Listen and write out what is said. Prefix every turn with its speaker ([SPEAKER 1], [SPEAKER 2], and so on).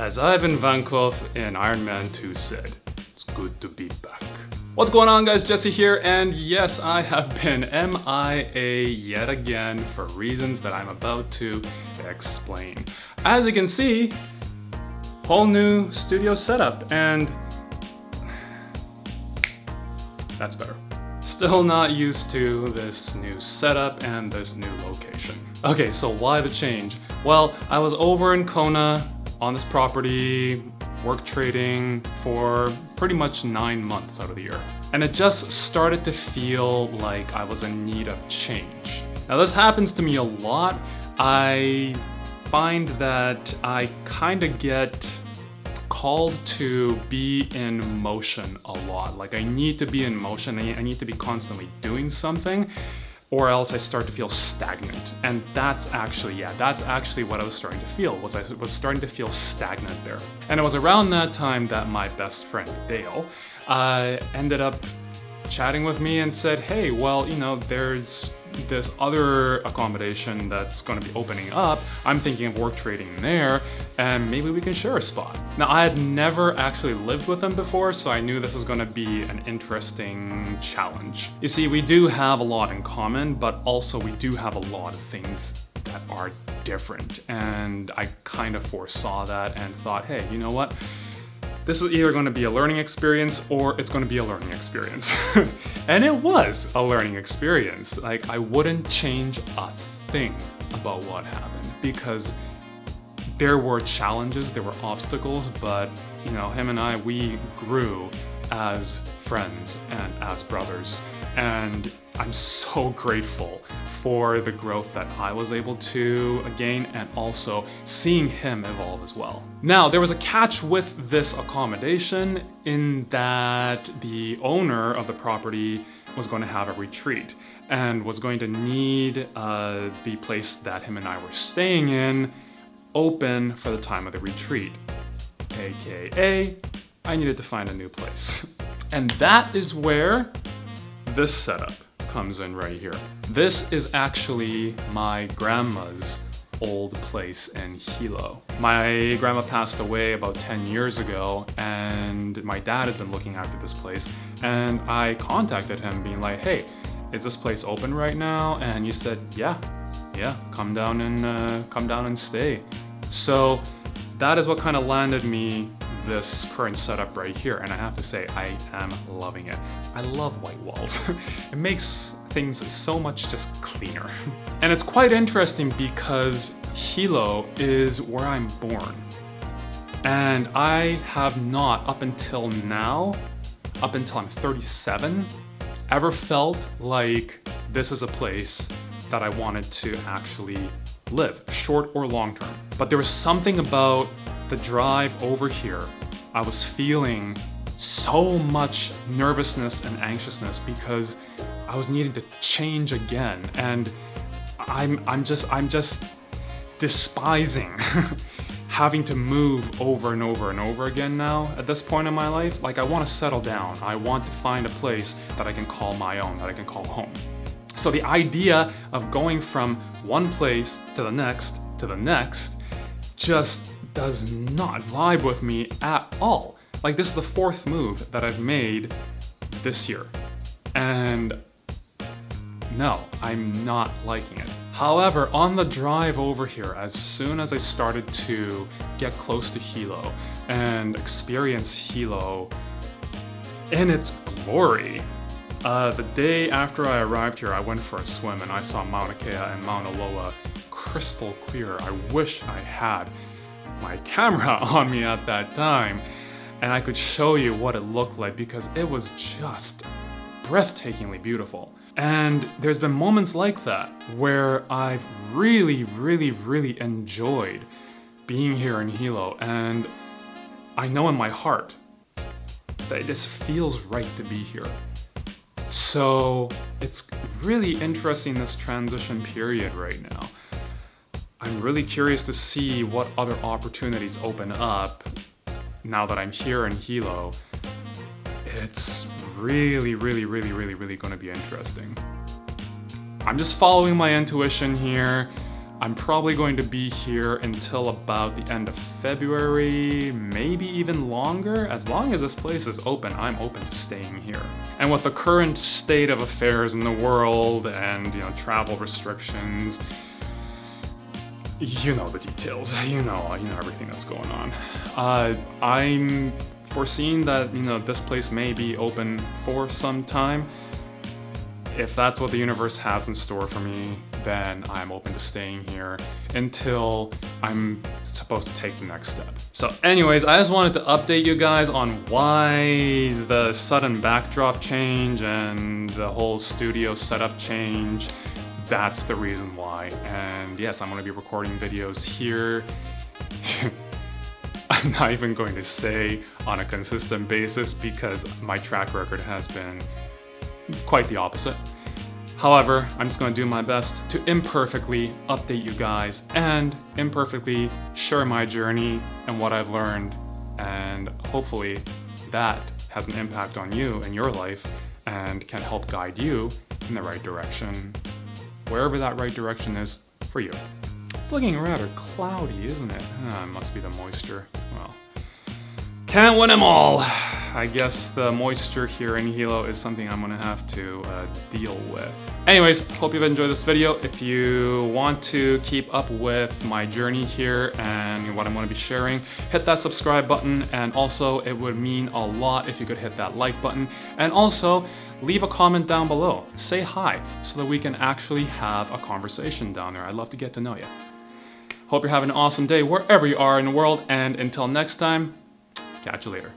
[SPEAKER 1] As Ivan Vankov in Iron Man 2 said, it's good to be back. What's going on, guys? Jesse here, and yes, I have been MIA yet again for reasons that I'm about to explain. As you can see, whole new studio setup, and that's better. Still not used to this new setup and this new location. Okay, so why the change? Well, I was over in Kona on this property, work trading for pretty much 9 months out of the year. And it just started to feel like I was in need of change. Now this happens to me a lot. I find that I kind of get called to be in motion a lot. Like I need to be in motion, I need to be constantly doing something, or else I start to feel stagnant. And that's actually what I was starting to feel, I was starting to feel stagnant there. And it was around that time that my best friend, Dale, ended up chatting with me and said, hey, well, you know, there's this other accommodation that's going to be opening up. I'm thinking of work trading there, and maybe we can share a spot. Now, I had never actually lived with him before, so I knew this was going to be an interesting challenge. You see, we do have a lot in common, but also we do have a lot of things that are different, and I kind of foresaw that and thought, hey, you know what? This is either going to be a learning experience or it's going to be a learning experience. And it was a learning experience. Like, I wouldn't change a thing about what happened because there were challenges, there were obstacles, but you know, him and I, we grew as friends and as brothers. And I'm so grateful for the growth that I was able to gain and also seeing him evolve as well. Now, there was a catch with this accommodation in that the owner of the property was going to have a retreat and was going to need the place that him and I were staying in open for the time of the retreat. AKA, I needed to find a new place. And that is where this setup comes in right here. This is actually my grandma's old place in Hilo. My grandma passed away about 10 years ago, and my dad has been looking after this place, and I contacted him being like, hey, is this place open right now? And he said, yeah, come down and stay. So that is what kind of landed me this current setup right here, and I have to say, I am loving it. I love white walls. It makes things so much just cleaner. And it's quite interesting because Hilo is where I'm born. And I have not, up until now, up until I'm 37, ever felt like this is a place that I wanted to actually live, short or long term. But there was something about the drive over here. I was feeling so much nervousness and anxiousness because I was needing to change again, and I'm just despising having to move over and over and over again now at this point in my life. Like, I want to settle down. I want to find a place that I can call my own, that I can call home. So the idea of going from one place to the next just does not vibe with me at all. Like, this is the 4th move that I've made this year, and no, I'm not liking it. However, on the drive over here, as soon as I started to get close to Hilo and experience Hilo in its glory, the day after I arrived here, I went for a swim and I saw Mauna Kea and Mauna Loa crystal clear. I wish I had my camera on me at that time and I could show you what it looked like, because it was just breathtakingly beautiful. And there's been moments like that where I've really enjoyed being here in Hilo, and I know in my heart that it just feels right to be here. So it's really interesting, this transition period right now. I'm really curious to see what other opportunities open up now that I'm here in Hilo. It's really going to be interesting. I'm just following my intuition here. I'm probably going to be here until about the end of February, maybe even longer. As long as this place is open, I'm open to staying here. And with the current state of affairs in the world and, you know, travel restrictions, you know the details, you know everything that's going on. I'm foreseeing that, you know, this place may be open for some time. If that's what the universe has in store for me, then I'm open to staying here until I'm supposed to take the next step. So anyways, I just wanted to update you guys on why the sudden backdrop change and the whole studio setup change. That's the reason why. And yes, I'm gonna be recording videos here. I'm not even going to say on a consistent basis because my track record has been quite the opposite. However, I'm just going to do my best to imperfectly update you guys and imperfectly share my journey and what I've learned, and hopefully that has an impact on you in your life and can help guide you in the right direction, wherever that right direction is for you. It's looking rather cloudy, isn't it? It must be the moisture. Well, can't win them all. I guess the moisture here in Hilo is something I'm gonna have to deal with. Anyways, hope you've enjoyed this video. If you want to keep up with my journey here and what I'm gonna be sharing, hit that subscribe button, and also it would mean a lot if you could hit that like button, and also leave a comment down below. Say hi so that we can actually have a conversation down there. I'd love to get to know you. Hope you're having an awesome day wherever you are in the world, and until next time, catch you later.